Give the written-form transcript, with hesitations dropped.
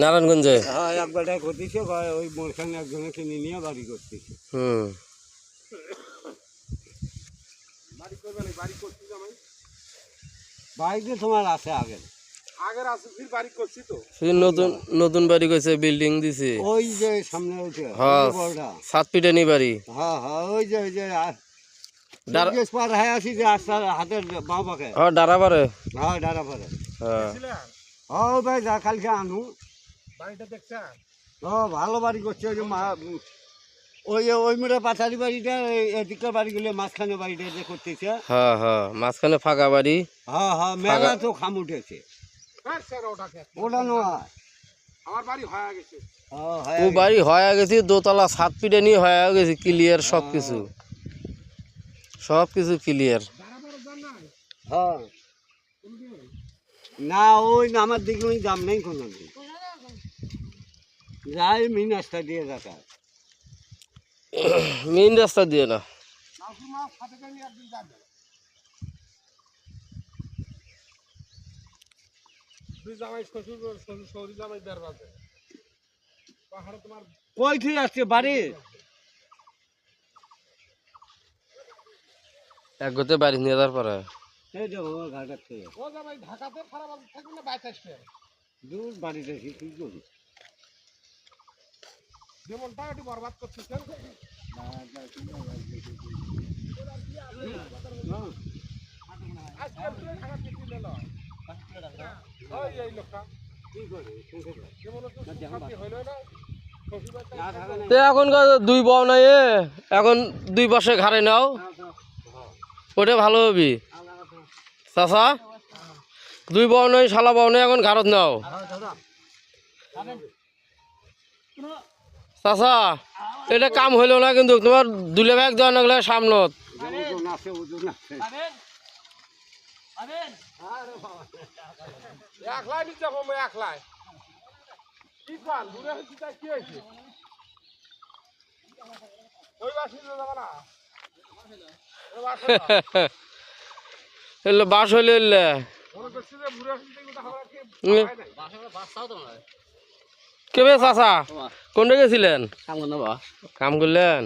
নারায়ণগঞ্জে? হ্যাঁ, এক বেটা করতেছে, ওই মোরখানে একজনে কিনে নিয়ে বাড়ি করতেছে। বাড়িতে তোমার আছে আগের আছে, ফির বাড়ি করছি তো, নতুন নতুন বাড়ি কইছে, বিল্ডিং দিছে ওই যে সামনে ওইটা, হ্যাঁ, বড়টা। 7 পিটানি বাড়ি। হ্যাঁ হ্যাঁ, ওই যে পার হয়ে আসি যে রাস্তার হাতের বাঁ পাখে। হ্যাঁ, ডারাবারে। হ্যাঁ, ডারা পারে। হ্যাঁ হ্যাঁ ভাই, যা কালকে আনু বাড়িটা দেখছেন? ও ভালো বাড়ি করছে। ওই যে ওই মেয়েরা পাথারি বাড়িটা, এদিককার বাড়িগুলো মাঝখানে বাড়িটা যে করতেছে। হ্যাঁ হ্যাঁ, মাঝখানে ফাঁকা বাড়ি। হ্যাঁ হ্যাঁ, মেলা তো খাম উঠেছে। ওটা নয়, আমার বাড়ি হয়ে গেছে। ও বাড়ি হয়ে গেছে, দোতলা 7 পিটানি হয়ে গেছে, ক্লিয়ার সবকিছু, সবকিছু ক্লিয়ার। হ্যাঁ না, ওই আমার দিকে ওই দাম নেই কোনো দিন, যাই মেন রাস্তা দিয়ে যাতা। মেইন রাস্তা দিয়ে না, কই ঠিক আসছে বাড়ি? এক গতে বাড়ি নিয়ে যাওয়ার পরে এই যে আমার ঘাট আছে, ও জামাই ঢাকাতে খারাপ থাকবে না, বাইরে আসবে দূর বাড়িতে কি করি? যেমনটা একটু বরবাদ করছিস। এখন 2 বউ নাই, এখন 2 পাশে ঘাড়ে নাও, ওটা ভালো হবি চাচা। 2 বউ নাই, শালা বউ নাই, এখন ঘাড়ত নাও চাচা। এটা কাম হইল না কিন্তু, তোমার দুলে ব্যাগ দেওয়া না গেলে সামনত। একলাই নিতে যাবো, একলাই কি খান দূরে কি হয়েছে? ওই বাসি যাবো না, বাস হইলে কেবে চাচা কোনটা গেছিলেন? কাম করলেন?